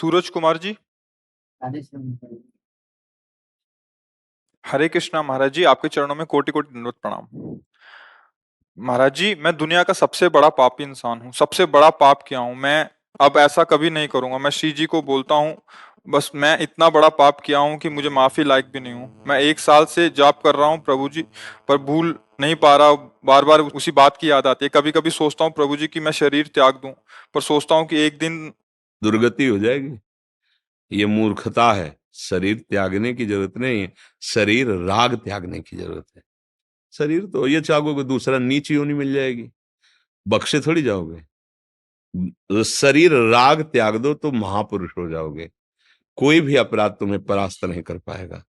सूरज कुमार जी। हरे कृष्णा महाराज जी, आपके चरणों में कोटि कोटि दंडवत प्रणाम। महाराज जी, मैं दुनिया का सबसे बड़ा पापी इंसान हूँ, सबसे बड़ा पाप किया हूँ मैं। अब ऐसा कभी नहीं करूंगा। मैं श्री जी को बोलता हूँ, बस मैं इतना बड़ा पाप किया हूँ कि मुझे माफी लायक भी नहीं हूँ। मैं 1 साल से जाप कर रहा हूँ प्रभु जी, पर भूल नहीं पा रहा। बार बार उसी बात की याद आती है। कभी कभी सोचता हूँ प्रभु जी कि मैं शरीर त्याग दूं, पर सोचता हूँ कि एक दिन दुर्गति हो जाएगी। ये मूर्खता है। शरीर त्यागने की जरूरत नहीं है, शरीर राग त्यागने की जरूरत है। शरीर तो ये चाहोगे दूसरा नीच योनि मिल जाएगी, बख्शे थोड़ी जाओगे। शरीर राग त्याग दो तो महापुरुष हो जाओगे। कोई भी अपराध तुम्हें परास्त नहीं कर पाएगा।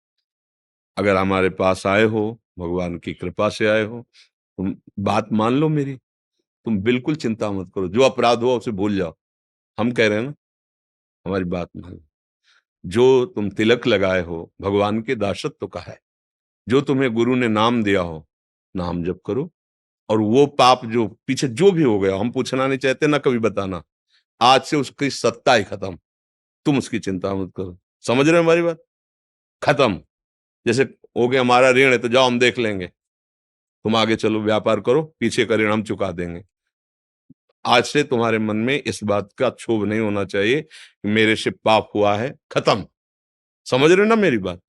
अगर हमारे पास आए हो, भगवान की कृपा से आए हो, तुम बात मान लो मेरी। तुम बिल्कुल चिंता मत करो, जो अपराध हुआ उसे भूल जाओ। हम कह रहे हैं ना, हमारी बात मान लो। जो तुम तिलक लगाए हो, भगवान के दासत्व का है। जो तुम्हें गुरु ने नाम दिया हो, नाम जप करो। और वो पाप जो पीछे जो भी हो गया, हम पूछना नहीं चाहते ना कभी बताना। आज से उसकी सत्ता ही खत्म। तुम उसकी चिंता मत करो। समझ रहे हो हमारी बात? खत्म। जैसे हो गया हमारा ऋण है तो जाओ हम देख लेंगे, तुम आगे चलो व्यापार करो, पीछे का ऋण हम चुका देंगे। आज से तुम्हारे मन में इस बात का क्षोभ नहीं होना चाहिए कि मेरे से पाप हुआ है। खत्म। समझ रहे हो ना मेरी बात?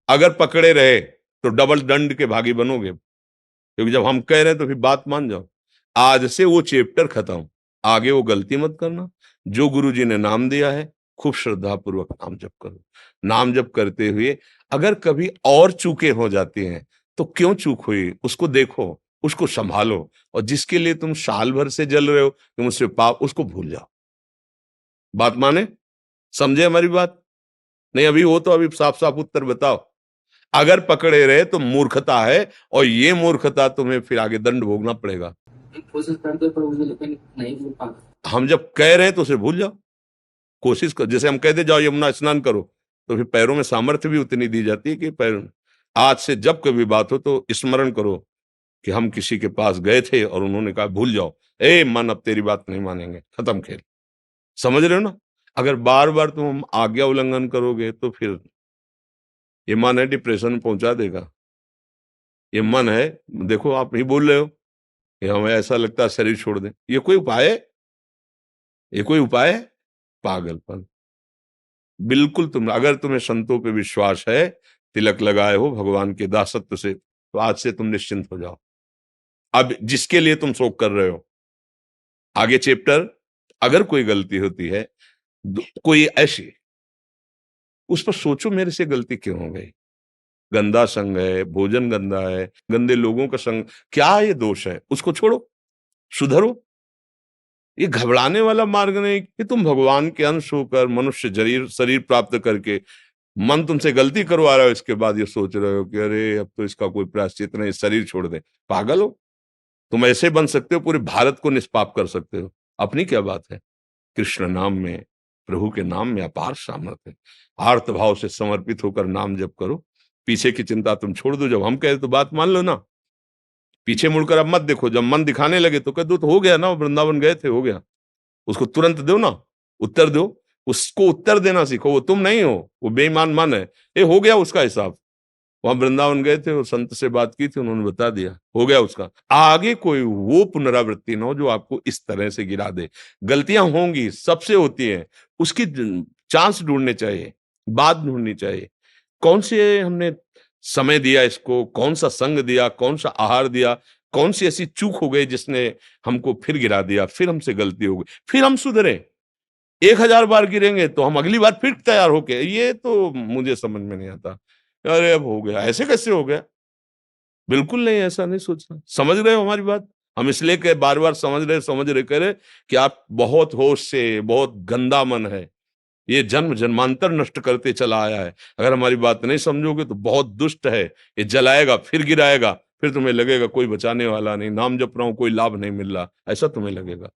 अगर पकड़े रहे तो डबल दंड के भागी बनोगे, क्योंकि जब हम कह रहे हैं तो फिर बात मान जाओ। आज से वो चैप्टर खत्म। आगे वो गलती मत करना। जो गुरु जी ने नाम दिया है, खूब श्रद्धा पूर्वक नाम जप करो। नाम जप करते हुए अगर कभी और चूकें हो जाती हैं तो क्यों चूक हुई उसको देखो, उसको संभालो। और जिसके लिए तुम साल भर से जल रहे हो कि मुझसे पाप, उसको भूल जाओ। बात माने? समझे हमारी बात? नहीं अभी हो तो अभी साफ साफ उत्तर बताओ। अगर पकड़े रहे तो मूर्खता है, और ये मूर्खता तुम्हें फिर आगे दंड भोगना पड़ेगा। कोशिश करते पर मुझे लेकिन नहीं भूल पाता। हम जब कह रहे हैं तो उसे भूल जाओ। कोशिश कर, जैसे हम कहते जाओ यमुना स्नान करो, तो फिर पैरों में सामर्थ्य भी उतनी दी जाती है कि पैर। आज से जब कभी बात हो तो स्मरण करो कि हम किसी के पास गए थे और उन्होंने कहा भूल जाओ, ए मन अब तेरी बात नहीं मानेंगे, खत्म खेल। समझ रहे हो ना? अगर बार बार तुम आज्ञा उल्लंघन करोगे तो फिर ये मन है डिप्रेशन में पहुंचा देगा। ये मन है, देखो आप ही बोल रहे हो कि हमें ऐसा लगता है शरीर छोड़ दें। ये कोई उपाय है? ये कोई उपाय है? पागलपन। बिल्कुल। तुम अगर तुम्हें संतों पे विश्वास है, तिलक लगाए हो भगवान के दासत्व से, तो आज से तुम निश्चिंत हो जाओ। अब जिसके लिए तुम शोक कर रहे हो, आगे चैप्टर, अगर कोई गलती होती है, कोई ऐसी, उस पर सोचो मेरे से गलती क्यों हो गई। गंदा संग है, भोजन गंदा है, गंदे लोगों का संग, क्या ये दोष है? उसको छोड़ो, सुधरो। ये घबराने वाला मार्ग नहीं कि तुम भगवान के अंश होकर मनुष्य शरीर शरीर प्राप्त करके मन तुमसे गलती करवा रहा हो, इसके बाद ये सोच रहे हो कि अरे अब तो इसका कोई प्रायश्चित नहीं, शरीर छोड़ दे। पागल हो? तुम ऐसे बन सकते हो, पूरे भारत को निष्पाप कर सकते हो। अपनी क्या बात है? कृष्ण नाम में, प्रभु के नाम में अपार सामर्थ्य है। आर्त भाव से समर्पित होकर नाम जप करो। पीछे की चिंता तुम छोड़ दो। जब हम कहे तो बात मान लो ना। पीछे मुड़कर अब मत देखो। जब मन दिखाने लगे तो कह दो तो हो गया ना, वृंदावन गए थे, हो गया। उसको तुरंत दो ना, उत्तर दो। उसको उत्तर देना सीखो। वो तुम नहीं हो, वो बेईमान मन है। ये हो गया उसका हिसाब। वहां वृंदावन गए थे और संत से बात की थी, उन्होंने बता दिया, हो गया उसका। आगे कोई वो पुनरावृत्ति ना हो जो आपको इस तरह से गिरा दे। गलतियां होंगी, सबसे होती हैं। उसकी चांस ढूंढने चाहिए, बात ढूंढनी चाहिए। कौन से हमने समय दिया इसको, कौन सा संग दिया, कौन सा आहार दिया, कौन सी ऐसी चूक हो गई जिसने हमको फिर गिरा दिया, फिर हमसे गलती हो गई, फिर हम सुधरे। 1000 बार गिरेंगे तो हम अगली बार फिर तैयार होके, ये तो मुझे समझ में नहीं आता। अरे अब हो गया, ऐसे कैसे हो गया? बिल्कुल नहीं, ऐसा नहीं सोचना। समझ रहे हो हमारी बात? हम इसलिए कह बार बार समझ रहे करे कि आप बहुत होश से, बहुत गंदा मन है, ये जन्म जन्मांतर नष्ट करते चला आया है। अगर हमारी बात नहीं समझोगे तो बहुत दुष्ट है। ये जलाएगा, फिर गिराएगा, फिर तुम्हें लगेगा कोई बचाने वाला नहीं, नाम जप रहा हूं कोई लाभ नहीं मिल रहा, ऐसा तुम्हें लगेगा।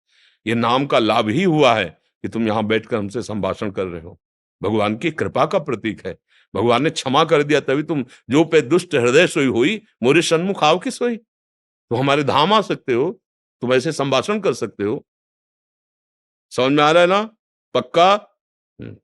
ये नाम का लाभ ही हुआ है कि तुम यहां बैठकर हमसे संभाषण कर रहे हो। भगवान की कृपा का प्रतीक है। भगवान ने क्षमा कर दिया, तभी तुम जो पे दुष्ट हृदय सोई हुई, मोरे सन्मुख आओ की सोई। तो हमारे धाम आ सकते हो, तुम ऐसे संभाषण कर सकते हो। समझ में आ रहा है ना? पक्का? हम्म।